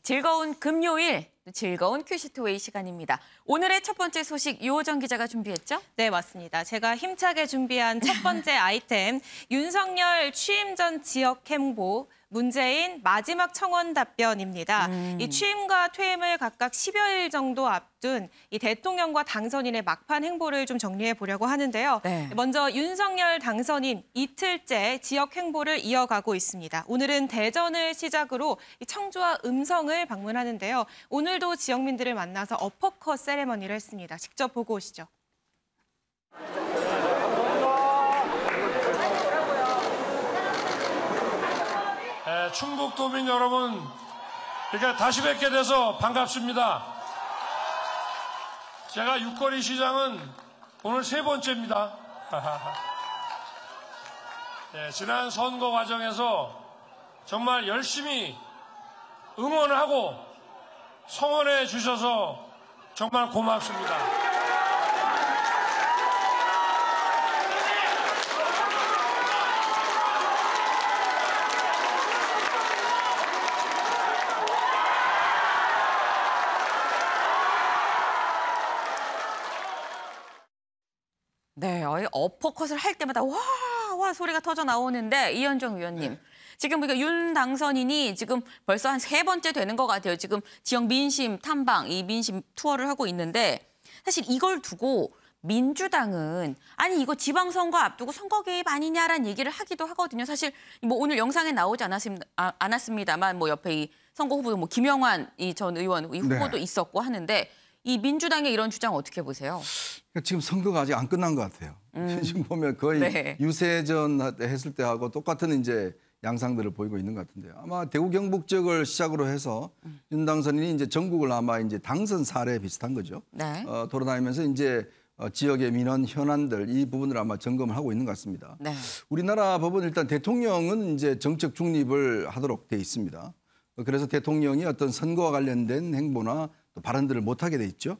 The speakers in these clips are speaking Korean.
즐거운 금요일, 즐거운 큐시트웨이 시간입니다. 오늘의 첫 번째 소식 유호정 기자가 준비했죠? 네, 맞습니다. 제가 힘차게 준비한 첫 번째 아이템, 윤석열 취임 전 지역 행보, 문재인 마지막 청원 답변입니다. 이 취임과 퇴임을 각각 10여일 정도 앞둔 이 대통령과 당선인의 막판 행보를 좀 정리해 보려고 하는데요. 네. 먼저 윤석열 당선인 이틀째 지역 행보를 이어가고 있습니다. 오늘은 대전을 시작으로 이 청주와 음성을 방문하는데요. 오늘도 지역민들을 만나서 어퍼컷 세레머니를 했습니다. 직접 보고 오시죠. 충북도민 여러분, 이렇게 다시 뵙게 돼서 반갑습니다. 제가 육거리 시장은 오늘 세 번째입니다. 지난 선거 과정에서 정말 열심히 응원하고 성원해 주셔서 정말 고맙습니다. 네, 어퍼컷을 할 때마다 와 소리가 터져 나오는데 이현정 위원님. 지금 그러니까 윤 당선인이 지금 벌써 한 3번째 되는 것 같아요. 지금 지역 민심 탐방, 이 민심 투어를 하고 있는데 사실 이걸 두고 민주당은 아니 이거 지방선거 앞두고 선거 개입 아니냐라는 얘기를 하기도 하거든요. 사실 뭐 오늘 영상에 나오지 않았습니다만 뭐 옆에 이 선거 후보도 뭐 김영환 이 전 의원 이 후보도 있었고 하는데 이 민주당의 이런 주장 어떻게 보세요? 지금 선거가 아직 안 끝난 것 같아요. 지금 보면 거의 유세전 했을 때하고 똑같은 이제 양상들을 보이고 있는 것 같은데요. 아마 대구 경북 지역을 시작으로 해서 윤 당선인이 이제 전국을 아마 이제 당선 사례 비슷한 거죠. 네. 돌아다니면서 이제 지역의 민원 현안들 이 부분을 아마 점검을 하고 있는 것 같습니다. 네. 우리나라 법은 일단 대통령은 이제 정책 중립을 하도록 돼 있습니다. 그래서 대통령이 어떤 선거와 관련된 행보나 또 발언들을 못하게 돼 있죠.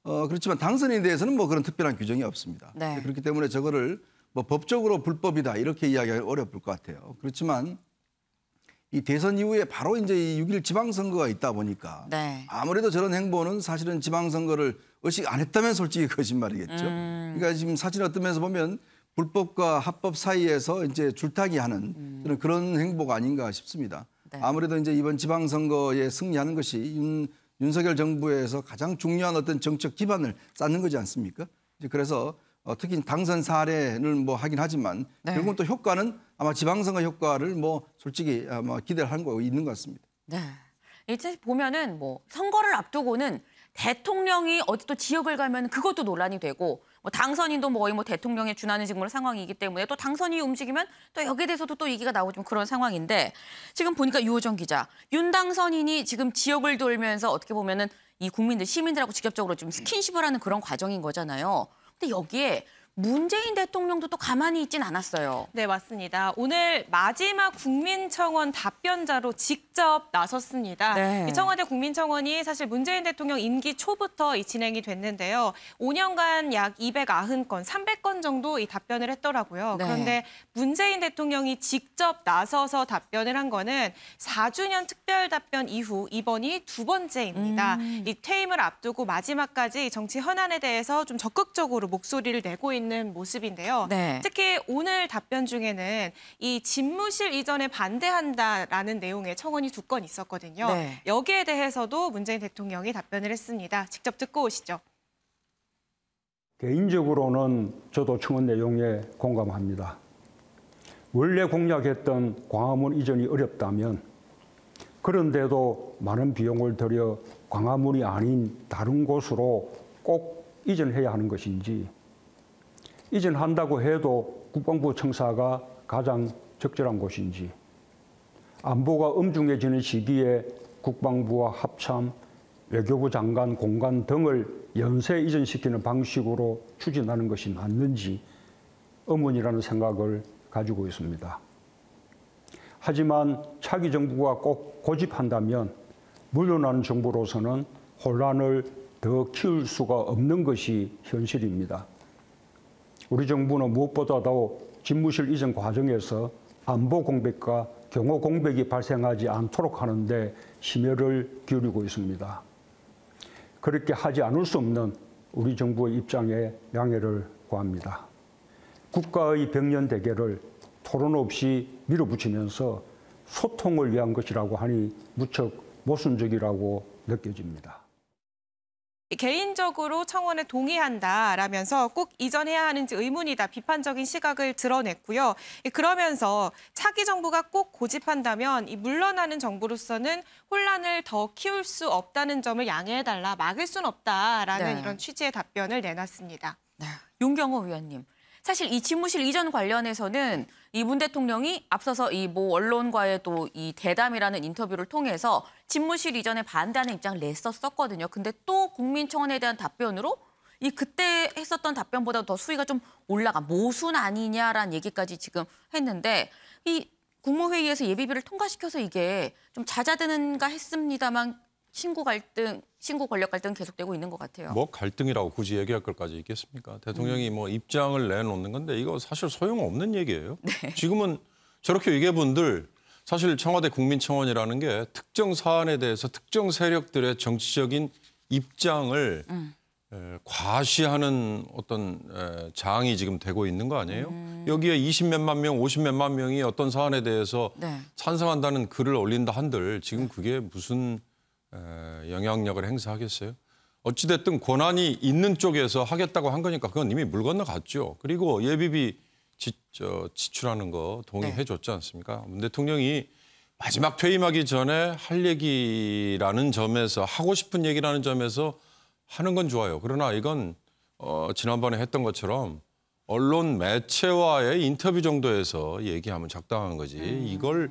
그렇지만 당선인에 대해서는 뭐 그런 특별한 규정이 없습니다. 네. 그렇기 때문에 저거를 뭐 법적으로 불법이다 이렇게 이야기하기 어려울 것 같아요. 그렇지만 이 대선 이후에 바로 이제 이 6.1 지방선거가 있다 보니까 아무래도 저런 행보는 사실은 지방선거를 의식 안 했다면 솔직히 거짓말이겠죠. 그러니까 지금 사진 어떤 면에서 보면 불법과 합법 사이에서 이제 줄타기 하는 그런 행보가 아닌가 싶습니다. 네. 아무래도 이제 이번 지방선거에 승리하는 것이 윤석열 정부에서 가장 중요한 어떤 정책 기반을 쌓는 거지 않습니까? 이제 그래서 특히 당선 사례를 뭐 하긴 하지만 결국은 또 효과는 아마 지방선거 효과를 뭐 솔직히 아마 기대를 하는 거 있는 것 같습니다. 네. 이제 보면은 뭐 선거를 앞두고는 대통령이 어디 또 지역을 가면 그것도 논란이 되고 뭐 당선인도 뭐 거의 뭐 대통령에 준하는 지금 상황이기 때문에 또 당선인이 움직이면 또 여기에 대해서도 또 얘기가 나오고 좀 그런 상황인데 지금 보니까 유호정 기자, 윤 당선인이 지금 지역을 돌면서 어떻게 보면은 이 국민들, 시민들하고 직접적으로 좀 스킨십을 하는 그런 과정인 거잖아요. 근데 여기에 문재인 대통령도 또 가만히 있진 않았어요. 네, 맞습니다. 오늘 마지막 국민청원 답변자로 직접 나섰습니다. 네. 이 청와대 국민청원이 사실 문재인 대통령 임기 초부터 진행이 됐는데요. 5년간 약 290건, 300건 정도 이 답변을 했더라고요. 네. 그런데 문재인 대통령이 직접 나서서 답변을 한 거는 4주년 특별 답변 이후 이번이 2번째입니다. 이 퇴임을 앞두고 마지막까지 정치 현안에 대해서 좀 적극적으로 목소리를 내고 있는 모습인데요. 네. 특히 오늘 답변 중에는 이 집무실 이전에 반대한다라는 내용의 청원이 2건 있었거든요. 네. 여기에 대해서도 문재인 대통령이 답변을 했습니다. 직접 듣고 오시죠. 개인적으로는 저도 청원 내용에 공감합니다. 원래 공약했던 광화문 이전이 어렵다면 그런데도 많은 비용을 들여 광화문이 아닌 다른 곳으로 꼭 이전해야 하는 것인지 이전한다고 해도 국방부 청사가 가장 적절한 곳인지 안보가 엄중해지는 시기에 국방부와 합참, 외교부 장관 공간 등을 연쇄 이전시키는 방식으로 추진하는 것이 맞는지 의문이라는 생각을 가지고 있습니다. 하지만 차기 정부가 꼭 고집한다면 물러나는 정부로서는 혼란을 더 키울 수가 없는 것이 현실입니다. 우리 정부는 무엇보다도 집무실 이전 과정에서 안보 공백과 경호 공백이 발생하지 않도록 하는 데 심혈을 기울이고 있습니다. 그렇게 하지 않을 수 없는 우리 정부의 입장에 양해를 구합니다. 국가의 벽년 대계를 토론 없이 밀어붙이면서 소통을 위한 것이라고 하니 무척 모순적이라고 느껴집니다. 개인적으로 청원에 동의한다라면서 꼭 이전해야 하는지 의문이다 비판적인 시각을 드러냈고요. 그러면서 차기 정부가 꼭 고집한다면 이 물러나는 정부로서는 혼란을 더 키울 수 없다는 점을 양해해달라, 막을 수는 없다라는 네. 이런 취지의 답변을 내놨습니다. 네. 윤경호 위원님. 사실 이 집무실 이전 관련해서는 이 문 대통령이 앞서서 이 모 언론과의 또 이 대담이라는 인터뷰를 통해서 집무실 이전에 반대하는 입장을 냈었거든요. 근데 또 국민청원에 대한 답변으로 이 그때 했었던 답변보다 더 수위가 좀 올라간 모순 아니냐라는 얘기까지 지금 했는데 이 국무회의에서 예비비를 통과시켜서 이게 좀 잦아드는가 했습니다만 신구 권력 갈등 계속되고 있는 것 같아요. 뭐 갈등이라고 굳이 얘기할 것까지 있겠습니까? 대통령이 뭐 입장을 내놓는 건데 이거 사실 소용없는 얘기예요. 네. 지금은 저렇게 얘기해본들 사실 청와대 국민청원이라는 게 특정 사안에 대해서 특정 세력들의 정치적인 입장을 과시하는 어떤 장이 지금 되고 있는 거 아니에요? 여기에 20몇만 명, 50몇만 명이 어떤 사안에 대해서 네. 찬성한다는 글을 올린다 한들 지금 그게 무슨 영향력을 행사하겠어요? 어찌됐든 권한이 있는 쪽에서 하겠다고 한 거니까 그건 이미 물 건너갔죠. 그리고 예비비 지출하는 거 동의해 줬지 않습니까? 문 대통령이 마지막 퇴임하기 전에 할 얘기라는 점에서 하고 싶은 얘기라는 점에서 하는 건 좋아요. 그러나 이건 지난번에 했던 것처럼 언론 매체와의 인터뷰 정도에서 얘기하면 적당한 거지. 이걸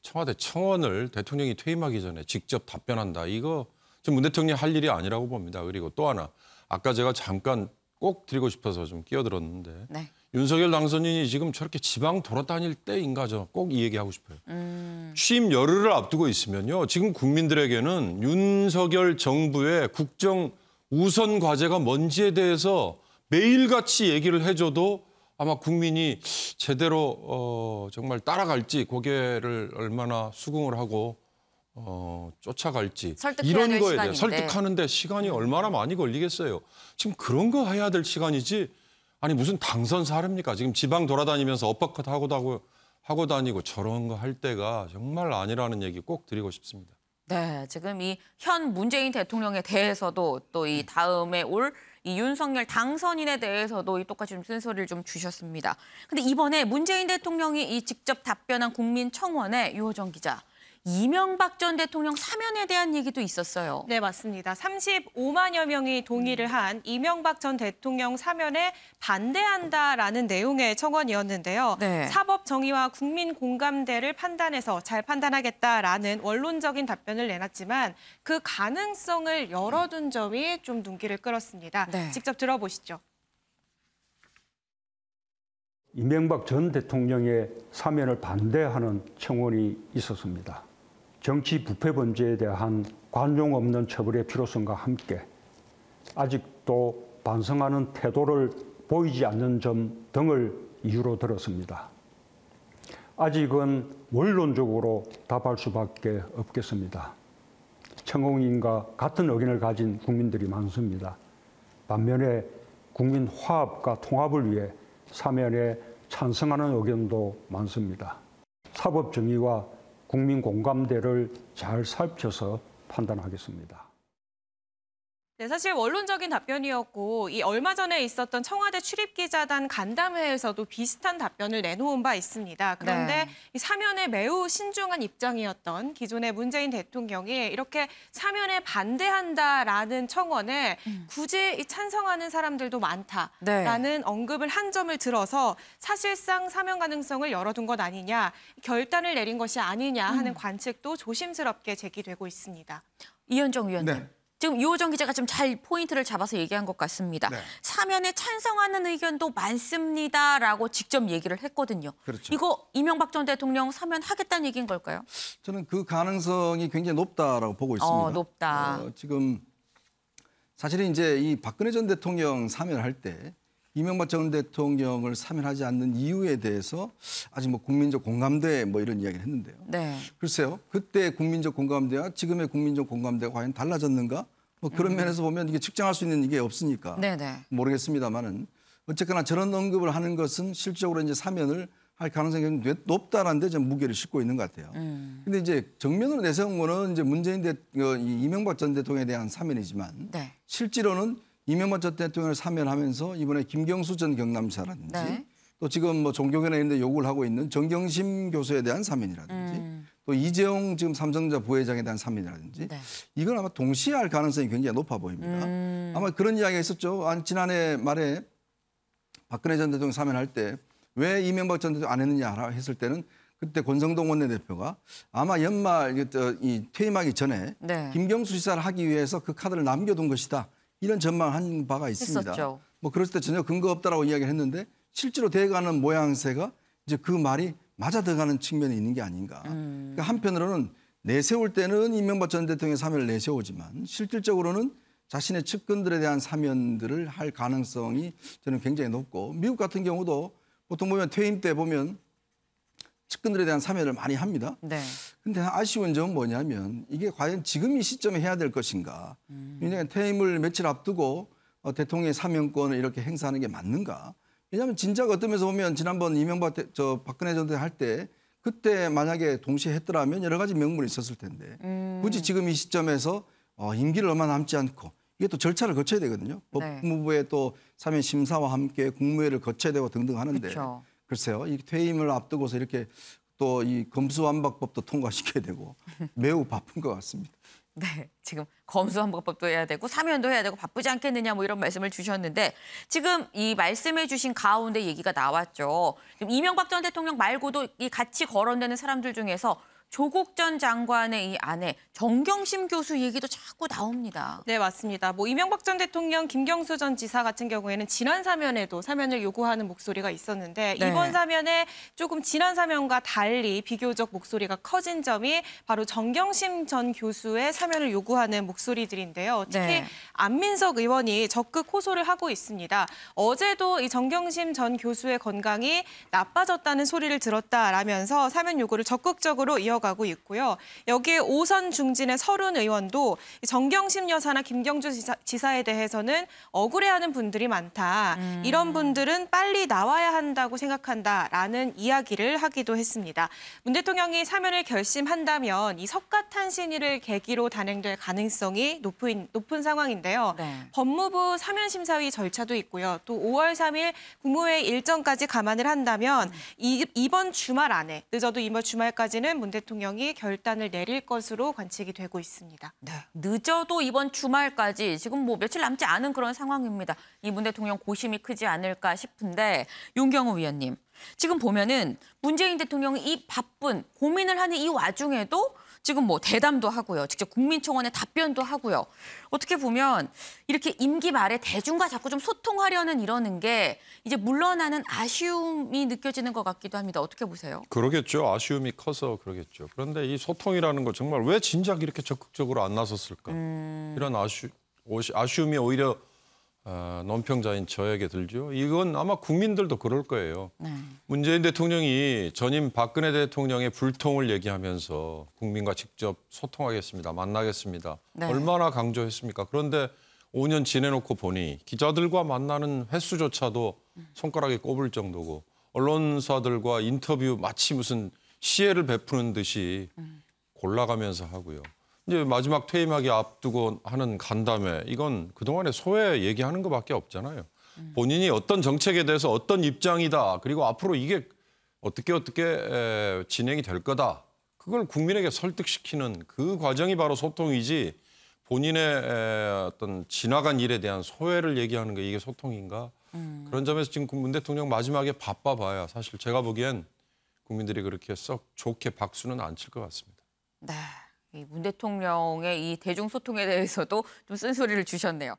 청와대 청원을 대통령이 퇴임하기 전에 직접 답변한다. 이거 지금 문 대통령이 할 일이 아니라고 봅니다. 그리고 또 하나 아까 제가 잠깐 꼭 드리고 싶어서 좀 끼어들었는데 네. 윤석열 당선인이 지금 저렇게 지방 돌아다닐 때인가 저 꼭 이 얘기하고 싶어요. 취임 열흘을 앞두고 있으면요. 지금 국민들에게는 윤석열 정부의 국정 우선 과제가 뭔지에 대해서 매일같이 얘기를 해줘도 아마 국민이 제대로 정말 따라갈지 고개를 얼마나 수긍을 하고 쫓아갈지 설득해야 이런 될 거에 시간인데. 대해 설득하는데 시간이 얼마나 많이 걸리겠어요. 지금 그런 거 해야 될 시간이지. 아니 무슨 당선 사례입니까? 지금 지방 돌아다니면서 어퍼컷 하고 다니고 저런 거 할 때가 정말 아니라는 얘기 꼭 드리고 싶습니다. 네, 지금 이 현 문재인 대통령에 대해서도 또 이 다음에 올 이 윤석열 당선인에 대해서도 이 똑같이 좀 쓴소리를 좀 주셨습니다. 근데 이번에 문재인 대통령이 이 직접 답변한 국민청원에 유호정 기자, 이명박 전 대통령 사면에 대한 얘기도 있었어요. 네, 맞습니다. 35만여 명이 동의를 한 이명박 전 대통령 사면에 반대한다라는 내용의 청원이었는데요. 네. 사법 정의와 국민 공감대를 판단해서 잘 판단하겠다라는 원론적인 답변을 내놨지만 그 가능성을 열어둔 점이 좀 눈길을 끌었습니다. 네. 직접 들어보시죠. 이명박 전 대통령의 사면을 반대하는 청원이 있었습니다. 정치 부패 범죄에 대한 관용 없는 처벌의 필요성과 함께 아직도 반성하는 태도를 보이지 않는 점 등을 이유로 들었습니다. 아직은 원론적으로 답할 수밖에 없겠습니다. 청원인과 같은 의견을 가진 국민들이 많습니다. 반면에 국민 화합과 통합을 위해 사면에 찬성하는 의견도 많습니다. 사법 정의와 국민 공감대를 잘 살펴서 판단하겠습니다. 네, 사실 원론적인 답변이었고 이 얼마 전에 있었던 청와대 출입기자단 간담회에서도 비슷한 답변을 내놓은 바 있습니다. 그런데 네. 이 사면에 매우 신중한 입장이었던 기존의 문재인 대통령이 이렇게 사면에 반대한다라는 청원에 굳이 이 찬성하는 사람들도 많다라는 네. 언급을 한 점을 들어서 사실상 사면 가능성을 열어둔 것 아니냐, 결단을 내린 것이 아니냐 하는 관측도 조심스럽게 제기되고 있습니다. 이현정 위원님. 네. 지금 유호정 기자가 좀 잘 포인트를 잡아서 얘기한 것 같습니다. 네. 사면에 찬성하는 의견도 많습니다라고 직접 얘기를 했거든요. 그렇죠. 이거 이명박 전 대통령 사면하겠다는 얘기인 걸까요? 저는 그 가능성이 굉장히 높다라고 보고 있습니다. 높다. 지금 사실은 이제 이 박근혜 전 대통령 사면을 할 때 이명박 전 대통령을 사면하지 않는 이유에 대해서 아직 뭐 국민적 공감대 뭐 이런 이야기를 했는데요. 네. 글쎄요. 그때 국민적 공감대와 지금의 국민적 공감대가 과연 달라졌는가? 뭐 그런 면에서 보면 이게 측정할 수 있는 이게 없으니까 네네. 모르겠습니다만은 어쨌거나 저런 언급을 하는 것은 실질적으로 이제 사면을 할 가능성이 굉장히 높다라는 데 좀 무게를 싣고 있는 것 같아요. 근데 이제 정면으로 내세운 거는 이제 이명박 전 대통령에 대한 사면이지만 네. 실제로는 이명박 전 대통령을 사면하면서 이번에 김경수 전 경남지사라든지 네. 또 지금 뭐 종교계나 이런 데 요구를 하고 있는 정경심 교수에 대한 사면이라든지 또 이재용 지금 삼성전자 부회장에 대한 사면이라든지 네. 이건 아마 동시에 할 가능성이 굉장히 높아 보입니다. 아마 그런 이야기가 있었죠. 지난해 말에 박근혜 전 대통령 사면할 때 왜 이명박 전 대통령 안 했느냐 했을 때는 그때 권성동 원내대표가 아마 연말 이 퇴임하기 전에 네. 김경수 지사를 하기 위해서 그 카드를 남겨둔 것이다. 이런 전망을 한 바가 있습니다. 했었죠. 뭐 그랬을 때 전혀 근거 없다라고 이야기를 했는데 실제로 돼가는 모양새가 이제 그 말이 맞아 들어가는 측면이 있는 게 아닌가. 그러니까 한편으로는 내세울 때는 이명박 전 대통령의 사면을 내세우지만 실질적으로는 자신의 측근들에 대한 사면들을 할 가능성이 저는 굉장히 높고 미국 같은 경우도 보통 보면 퇴임 때 보면 측근들에 대한 사면을 많이 합니다. 네. 근데 아쉬운 점은 뭐냐면 이게 과연 지금 이 시점에 해야 될 것인가. 왜냐하면 퇴임을 며칠 앞두고 대통령의 사면권을 이렇게 행사하는 게 맞는가. 왜냐하면 진작 어떤 면에서 보면 지난번 박근혜 전 대통령 할 때 그때 만약에 동시에 했더라면 여러 가지 명분이 있었을 텐데 굳이 지금 이 시점에서 임기를 얼마 남지 않고 이게 또 절차를 거쳐야 되거든요. 네. 법무부의 또 사면 심사와 함께 국무회를 거쳐야 되고 등등 하는데 그쵸. 글쎄요. 이 퇴임을 앞두고서 이렇게 또 이 검수완박법도 통과시켜야 되고 매우 바쁜 것 같습니다. 네, 지금 검수완박법도 해야 되고 사면도 해야 되고 바쁘지 않겠느냐 뭐 이런 말씀을 주셨는데 지금 이 말씀해 주신 가운데 얘기가 나왔죠. 지금 이명박 전 대통령 말고도 이 같이 거론되는 사람들 중에서 조국 전 장관의 이 아내 정경심 교수 얘기도 자꾸 나옵니다. 네, 맞습니다. 뭐 이명박 전 대통령, 김경수 전 지사 같은 경우에는 지난 사면에도 사면을 요구하는 목소리가 있었는데 네. 이번 사면에 조금 지난 사면과 달리 비교적 목소리가 커진 점이 바로 정경심 전 교수의 사면을 요구하는 목소리들인데요. 특히 네. 안민석 의원이 적극 호소를 하고 있습니다. 어제도 이 정경심 전 교수의 건강이 나빠졌다는 소리를 들었다라면서 사면 요구를 적극적으로 이어가고 있고요. 여기에 오선 중진의 서른 의원도 정경심 여사나 김경주 지사에 대해서는 억울해하는 분들이 많다. 이런 분들은 빨리 나와야 한다고 생각한다라는 이야기를 하기도 했습니다. 문 대통령이 사면을 결심한다면 이 석가탄신일을 계기로 단행될 가능성이 높은 상황인데요. 네. 법무부 사면심사위 절차도 있고요. 또 5월 3일 국무회의 일정까지 감안을 한다면 이번 주말 안에 늦어도 이번 주말까지는 문 대통령이 결단을 내릴 것으로 관측이 되고 있습니다. 네, 늦어도 이번 주말까지 지금 뭐 며칠 남지 않은 그런 상황입니다. 이 문 대통령 고심이 크지 않을까 싶은데 윤경호 위원님, 지금 보면은 문재인 대통령이 이 바쁜 고민을 하는 이 와중에도 지금 뭐 대담도 하고요. 직접 국민청원에 답변도 하고요. 어떻게 보면 이렇게 임기 말에 대중과 자꾸 좀 소통하려는 이러는 게 이제 물러나는 아쉬움이 느껴지는 것 같기도 합니다. 어떻게 보세요? 그러겠죠. 아쉬움이 커서 그러겠죠. 그런데 이 소통이라는 거 정말 왜 진작 이렇게 적극적으로 안 나섰을까? 이런 아쉬움이 오히려 논평자인 저에게 들죠. 이건 아마 국민들도 그럴 거예요. 네. 문재인 대통령이 전임 박근혜 대통령의 불통을 얘기하면서 국민과 직접 소통하겠습니다. 만나겠습니다. 네. 얼마나 강조했습니까? 그런데 5년 지내놓고 보니 기자들과 만나는 횟수조차도 손가락에 꼽을 정도고 언론사들과 인터뷰 마치 무슨 시혜를 베푸는 듯이 골라가면서 하고요. 이제 마지막 퇴임하기 앞두고 하는 간담회, 이건 그동안의 소회 얘기하는 것밖에 없잖아요. 본인이 어떤 정책에 대해서 어떤 입장이다. 그리고 앞으로 이게 어떻게 진행이 될 거다. 그걸 국민에게 설득시키는 그 과정이 바로 소통이지 본인의 어떤 지나간 일에 대한 소회를 얘기하는 게 이게 소통인가. 그런 점에서 지금 문 대통령 마지막에 바빠봐야 사실 제가 보기엔 국민들이 그렇게 썩 좋게 박수는 안 칠 것 같습니다. 네. 이 문 대통령의 이 대중소통에 대해서도 좀 쓴소리를 주셨네요.